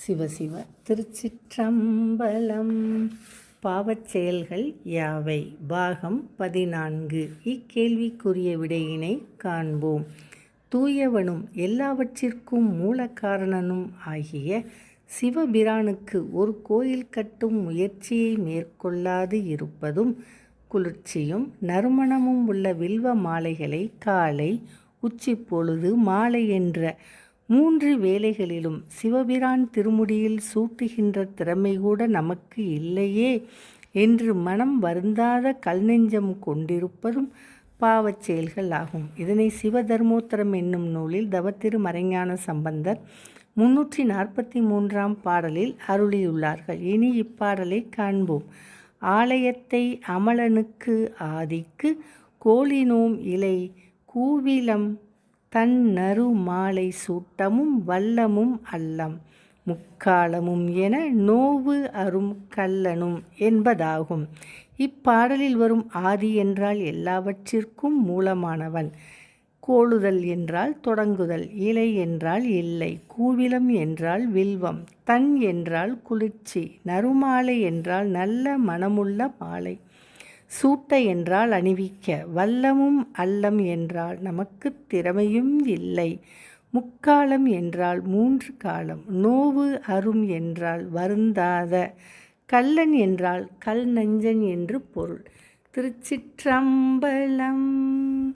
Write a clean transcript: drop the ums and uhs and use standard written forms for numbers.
சிவசிவ திருச்சிற்றம்பலம். பாவச் செயல்கள் யாவை? பாகம் 14. இக்கேள்விக்குரிய விடையினை காண்போம். தூயவனும் எல்லாவற்றிற்கும் மூல காரணனும் ஆகிய சிவபிரானுக்கு ஒரு கோயில் கட்டும் முயற்சியை மேற்கொள்ளாது இருப்பதும், குளிர்ச்சியும் நறுமணமும் உள்ள வில்வ மாலைகளை காலை, உச்சிப்பொழுது, மாலை என்ற 3 வேளைகளிலும் சிவபிரான் திருமுடியில் சூட்டுகின்ற திறமை கூட நமக்கு இல்லையே என்று மனம் வருந்தாத கல்நெஞ்சம் கொண்டிருப்பதும் பாவச் செயல்கள் ஆகும். இதனை சிவதர்மோத்தரம் என்னும் நூலில் தவத்திரு மறைஞான சம்பந்தர் 343ஆம் பாடலில் அருளியுள்ளார்கள். இனி இப்பாடலை காண்போம். ஆலயத்தை அமலனுக்கு ஆதிக்கு கோலினோம் இலை கூவிலம் தன் நறு மாலை சூட்டமும் வல்லமும் அல்லம் முக்காலமும் என நோவு அரும் கல்லனும் என்பதாகும். இப்பாடலில் வரும் ஆதி என்றால் எல்லாவற்றிற்கும் மூலமானவன், கோளுதல் என்றால் தொடங்குதல், இலை என்றால் இல்லை, கூவிலம் என்றால் வில்வம், தன் என்றால் குளிர்ச்சி, நறுமாலை என்றால் நல்ல மணமுள்ள மாலை, சூட்ட என்றால் அணிவிக்க, வல்லமும் அல்லம் என்றால் நமக்கு திறமையும் இல்லை, முக்காலம் என்றால் 3 காலம், நோவு அரும் என்றால் வருந்தாத, கல்லன் என்றால் கல் நெஞ்சன் என்று பொருள். திருச்சிற்றம்பலம்.